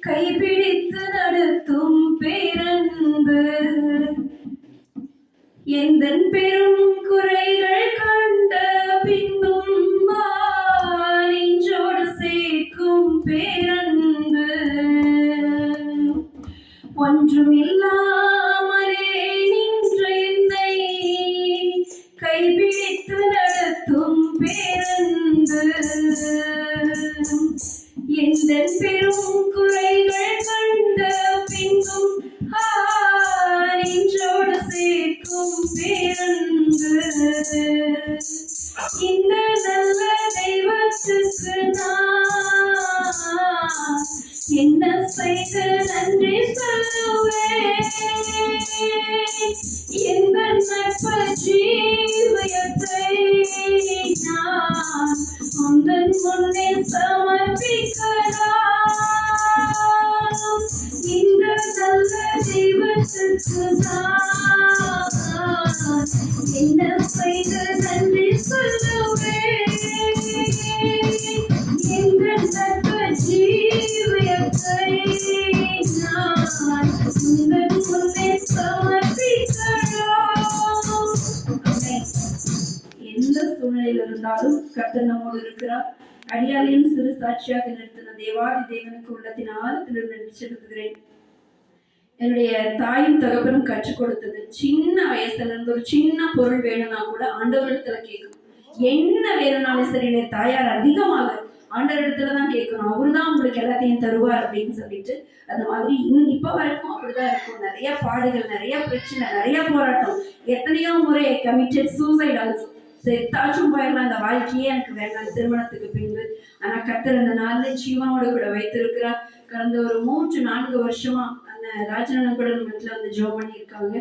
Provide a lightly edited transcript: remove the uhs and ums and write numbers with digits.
கைபிடித்து நடத்தும் பேரன்பு எந்தன் பெரும் குறைகள் கண்ட பின்பும் நெஞ்சோடு சேர்க்கும் பேரன்பு ஒன்றுமில்லாமலே நின்ற என்னை கைபிடித்து நடத்தும் பேரன்பு எந்தன் பெரும் குறைகள் கண்ட பின்பும் நெஞ்சோடு சேர்க்கும் பேரன்பு இந்த நல்ல தெய்வத்துக்கு நான் என்ன செய்து நன்றி சொல்லுவேன் எந்த நட்பு ஜீவியத்தை நான் உந்தன் முன்னே சமர்ப்பிக்கலாம் இந்த நல்ல தெய்வத்துக்கு நான் என்ன செய்து நன்றி சொல்லுவேன் எந்த நட்பு ஜீவியத்தை நான் உந்தன் முன்னே சமர்ப்பிக்கலாம். எந்த சூழ்நிலையில் இருந்தாலும் கர்த்தர் நம்மோடு இருக்கிறார். அடியாளையும் சிறு சாட்சியாக நிறுத்தின தேவாதி தேவனுக்கு உள்ளத்தின் ஆழத்தில் நன்றி செலுத்துகிறேன். என்னுடைய தாயும் தகப்பனும் கற்றுக் கொடுத்தது சின்ன வயசுல இருந்து ஒரு சின்ன பொருள் வேணும்னா கூட ஆண்டவரிடத்துல கேட்கணும். என்ன வேணும்னாலும் சரி தாயார் அதிகமாக ஆண்டவரிடத்துலதான் கேட்கணும். அவருதான் உங்களுக்கு எல்லாத்தையும் தருவார் அப்படின்னு சொல்லிட்டு அந்த மாதிரி இப்ப வரைக்கும் அப்படிதான் இருக்கும். நிறைய பாடுகள், நிறைய பிரச்சனை, நிறைய போராட்டம், எத்தனையோ முறை கமிட்டட் சூசைட் ஆல்சோ. செத்தாச்சும் போயிடலாம், அந்த வாழ்க்கையே எனக்கு வேண்டாம் திருமணத்துக்கு பின்பு. ஆனா கர்த்தர் அந்த நாள்ல ஜீவனோட கூட வைத்திருக்கிறார். கடந்த ஒரு 3-4 வருஷமா அந்த ராஜனன் கூட நம்ம வீட்டுல வந்து ஜெபம் பண்ணி இருக்காங்க.